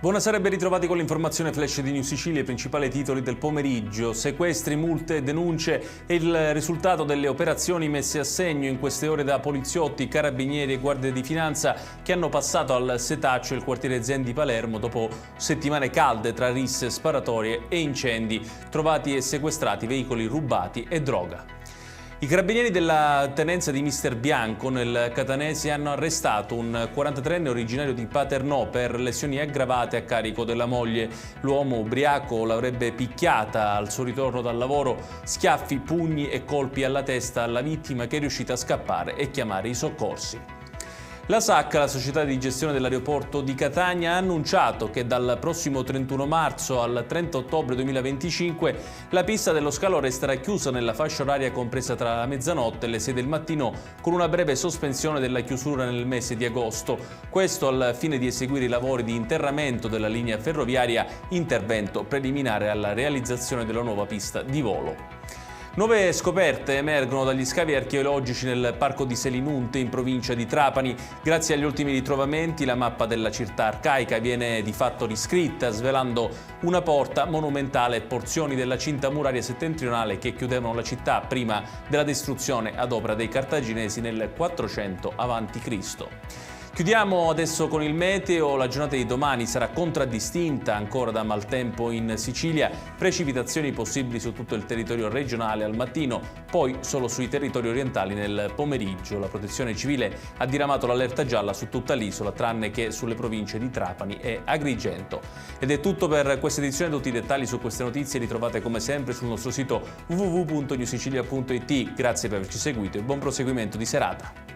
Buonasera e ben ritrovati con l'informazione flash di New Sicilia, i principali titoli del pomeriggio. Sequestri, multe, denunce e il risultato delle operazioni messe a segno in queste ore da poliziotti, carabinieri e guardie di finanza che hanno passato al setaccio il quartiere Zen di Palermo dopo settimane calde tra risse, sparatorie e incendi, trovati e sequestrati veicoli rubati e droga. I carabinieri della tenenza di Mister Bianco nel Catanese hanno arrestato un 43enne originario di Paternò per lesioni aggravate a carico della moglie. L'uomo ubriaco l'avrebbe picchiata al suo ritorno dal lavoro, schiaffi, pugni e colpi alla testa alla vittima che è riuscita a scappare e chiamare i soccorsi. La SAC, la società di gestione dell'aeroporto di Catania, ha annunciato che dal prossimo 31 marzo al 30 ottobre 2025 la pista dello scalo resterà chiusa nella fascia oraria compresa tra la mezzanotte e le 6 del mattino, con una breve sospensione della chiusura nel mese di agosto. Questo al fine di eseguire i lavori di interramento della linea ferroviaria, intervento preliminare alla realizzazione della nuova pista di volo. Nuove scoperte emergono dagli scavi archeologici nel parco di Selinunte in provincia di Trapani. Grazie agli ultimi ritrovamenti la mappa della città arcaica viene di fatto riscritta, svelando una porta monumentale e porzioni della cinta muraria settentrionale che chiudevano la città prima della distruzione ad opera dei cartaginesi nel 400 a.C. Chiudiamo adesso con il meteo. La giornata di domani sarà contraddistinta ancora da maltempo in Sicilia, precipitazioni possibili su tutto il territorio regionale al mattino, poi solo sui territori orientali nel pomeriggio. La Protezione Civile ha diramato l'allerta gialla su tutta l'isola, tranne che sulle province di Trapani e Agrigento. Ed è tutto per questa edizione. Tutti i dettagli su queste notizie li trovate come sempre sul nostro sito www.newsicilia.it. Grazie per averci seguito e buon proseguimento di serata.